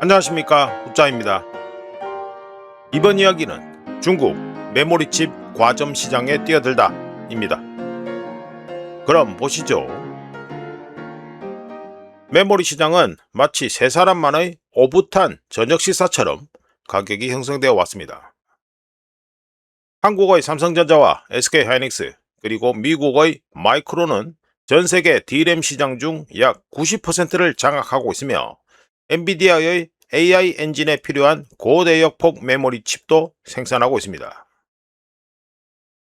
안녕하십니까, 후짜입니다. 이번 이야기는 중국 메모리칩 과점 시장에 뛰어들다 입니다. 그럼 보시죠. 메모리 시장은 마치 세 사람만의 오붓한 저녁 식사처럼 가격이 형성되어 왔습니다. 한국의 삼성전자와 SK하이닉스 그리고 미국의 마이크론은 전 세계 D램 시장 중 약 90%를 장악하고 있으며 엔비디아의 AI 엔진에 필요한 고대역폭 메모리 칩도 생산하고 있습니다.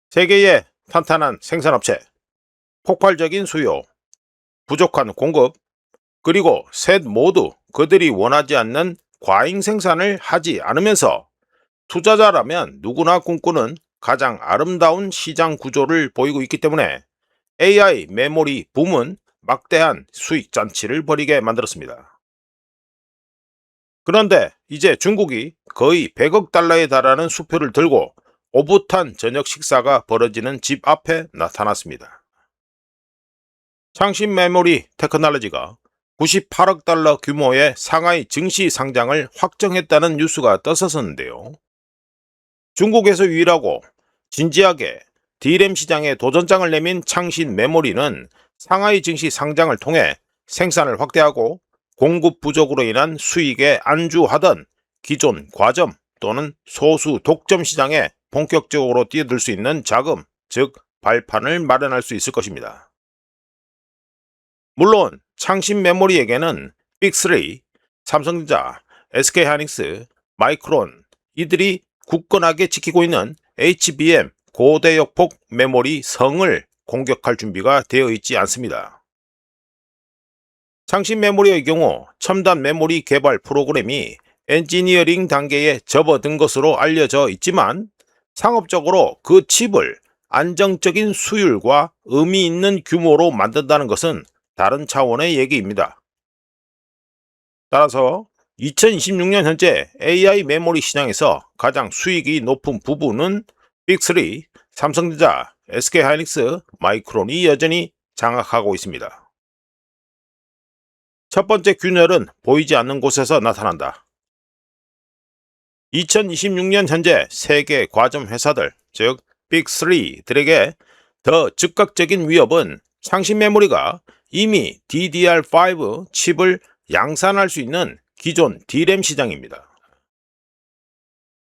세계의 탄탄한 생산업체, 폭발적인 수요, 부족한 공급, 그리고 셋 모두 그들이 원하지 않는 과잉 생산을 하지 않으면서 투자자라면 누구나 꿈꾸는 가장 아름다운 시장 구조를 보이고 있기 때문에 AI 메모리 붐은 막대한 수익 잔치를 벌이게 만들었습니다. 그런데 이제 중국이 거의 100억 달러에 달하는 수표를 들고 오붓한 저녁 식사가 벌어지는 집 앞에 나타났습니다. 창신 메모리 테크놀로지가 98억 달러 규모의 상하이 증시 상장을 확정했다는 뉴스가 떠섰는데요. 중국에서 유일하고 진지하게 D램 시장에 도전장을 내민 창신 메모리는 상하이 증시 상장을 통해 생산을 확대하고 공급 부족으로 인한 수익에 안주하던 기존 과점 또는 소수 독점 시장에 본격적으로 뛰어들 수 있는 자금, 즉 발판을 마련할 수 있을 것입니다. 물론 창신 메모리에게는 빅3, 삼성전자, SK하이닉스, 마이크론 이들이 굳건하게 지키고 있는 HBM 고대역폭 메모리 성을 공격할 준비가 되어 있지 않습니다. 창신 메모리의 경우 첨단 메모리 개발 프로그램이 엔지니어링 단계에 접어든 것으로 알려져 있지만 상업적으로 그 칩을 안정적인 수율과 의미 있는 규모로 만든다는 것은 다른 차원의 얘기입니다. 따라서 2026년 현재 AI 메모리 시장에서 가장 수익이 높은 부분은 빅3, 삼성전자, SK하이닉스, 마이크론이 여전히 장악하고 있습니다. 첫 번째 균열은 보이지 않는 곳에서 나타난다. 2026년 현재 세계 과점 회사들, 즉 빅3들에게 더 즉각적인 위협은 창신 메모리가 이미 DDR5 칩을 양산할 수 있는 기존 D램 시장입니다.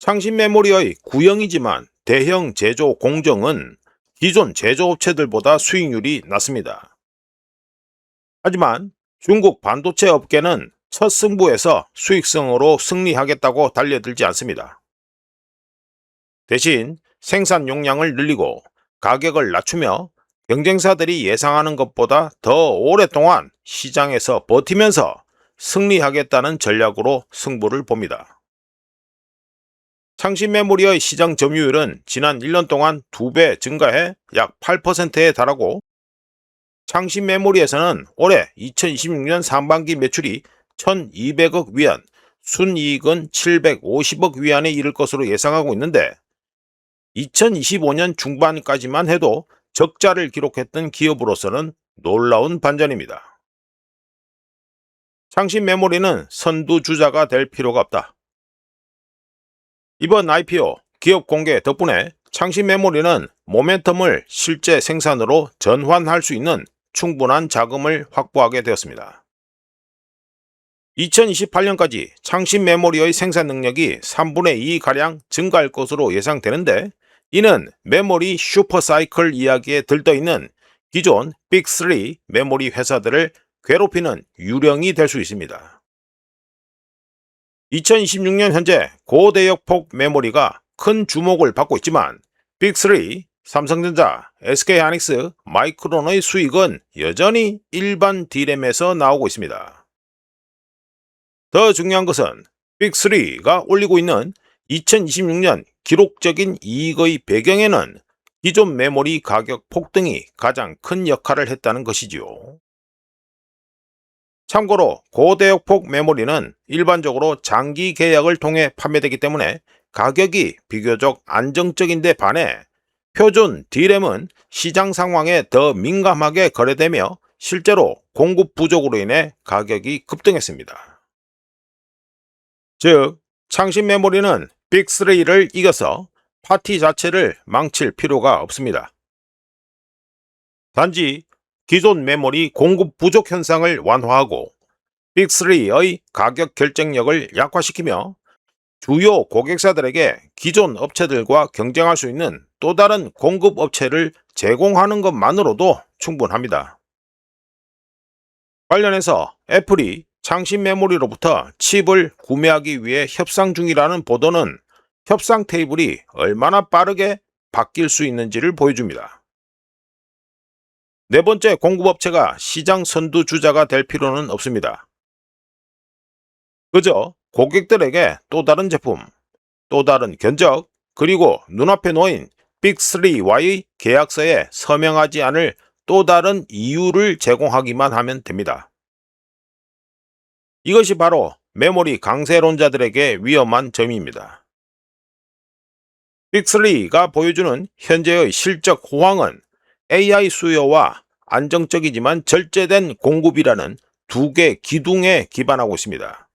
창신 메모리의 구형이지만 대형 제조 공정은 기존 제조업체들보다 수익률이 낮습니다. 하지만 중국 반도체 업계는 첫 승부에서 수익성으로 승리하겠다고 달려들지 않습니다. 대신 생산 용량을 늘리고 가격을 낮추며 경쟁사들이 예상하는 것보다 더 오랫동안 시장에서 버티면서 승리하겠다는 전략으로 승부를 봅니다. 창신 메모리의 시장 점유율은 지난 1년 동안 2배 증가해 약 8%에 달하고 창신 메모리에서는 올해 2026년 상반기 매출이 1200억 위안, 순이익은 750억 위안에 이를 것으로 예상하고 있는데 2025년 중반까지만 해도 적자를 기록했던 기업으로서는 놀라운 반전입니다. 창신 메모리는 선두주자가 될 필요가 없다. 이번 IPO 기업 공개 덕분에 창신 메모리는 모멘텀을 실제 생산으로 전환할 수 있는 충분한 자금을 확보하게 되었습니다. 2028년까지 창신 메모리의 생산 능력이 3분의 2가량 증가할 것으로 예상되는데 이는 메모리 슈퍼사이클 이야기에 들떠있는 기존 빅3 메모리 회사들을 괴롭히는 유령이 될 수 있습니다. 2026년 현재 고대역폭 메모리가 큰 주목을 받고 있지만 빅3, 삼성전자, SK하이닉스, 마이크론의 수익은 여전히 일반 D램에서 나오고 있습니다. 더 중요한 것은 빅3가 올리고 있는 2026년 기록적인 이익의 배경에는 기존 메모리 가격 폭등이 가장 큰 역할을 했다는 것이지요. 참고로 고대역폭 메모리는 일반적으로 장기 계약을 통해 판매되기 때문에 가격이 비교적 안정적인데 반해 표준 D램은 시장 상황에 더 민감하게 거래되며 실제로 공급 부족으로 인해 가격이 급등했습니다. 즉, 창신 메모리는 빅3를 이겨서 파티 자체를 망칠 필요가 없습니다. 단지 기존 메모리 공급 부족 현상을 완화하고 빅3의 가격 결정력을 약화시키며 주요 고객사들에게 기존 업체들과 경쟁할 수 있는 또 다른 공급 업체를 제공하는 것만으로도 충분합니다. 관련해서 애플이 창신 메모리로부터 칩을 구매하기 위해 협상 중이라는 보도는 협상 테이블이 얼마나 빠르게 바뀔 수 있는지를 보여줍니다. 네 번째, 공급업체가 시장 선두주자가 될 필요는 없습니다. 그저 고객들에게 또 다른 제품, 또 다른 견적, 그리고 눈앞에 놓인 빅3와의 계약서에 서명하지 않을 또 다른 이유를 제공하기만 하면 됩니다. 이것이 바로 메모리 강세론자들에게 위험한 점입니다. 빅3가 보여주는 현재의 실적 호황은 AI 수요와 안정적이지만 절제된 공급이라는 두 개 기둥에 기반하고 있습니다.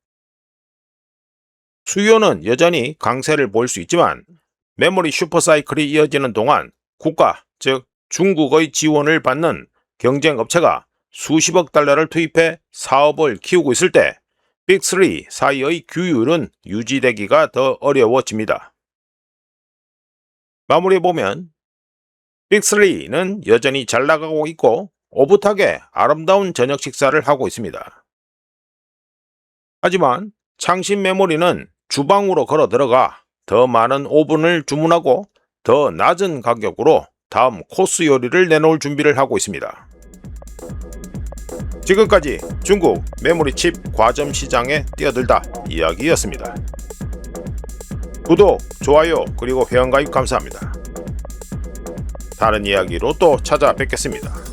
수요는 여전히 강세를 보일 수 있지만 메모리 슈퍼사이클이 이어지는 동안 국가, 즉 중국의 지원을 받는 경쟁 업체가 수십억 달러를 투입해 사업을 키우고 있을 때 빅3 사이의 규율은 유지되기가 더 어려워집니다. 마무리해보면 빅3는 여전히 잘 나가고 있고 오붓하게 아름다운 저녁 식사를 하고 있습니다. 하지만 창신 메모리는 주방으로 걸어 들어가 더 많은 오븐을 주문하고 더 낮은 가격으로 다음 코스 요리를 내놓을 준비를 하고 있습니다. 지금까지 중국 메모리 칩 과점 시장에 뛰어들다 이야기였습니다. 구독, 좋아요, 그리고 회원가입 감사합니다. 다른 이야기로 또 찾아뵙겠습니다.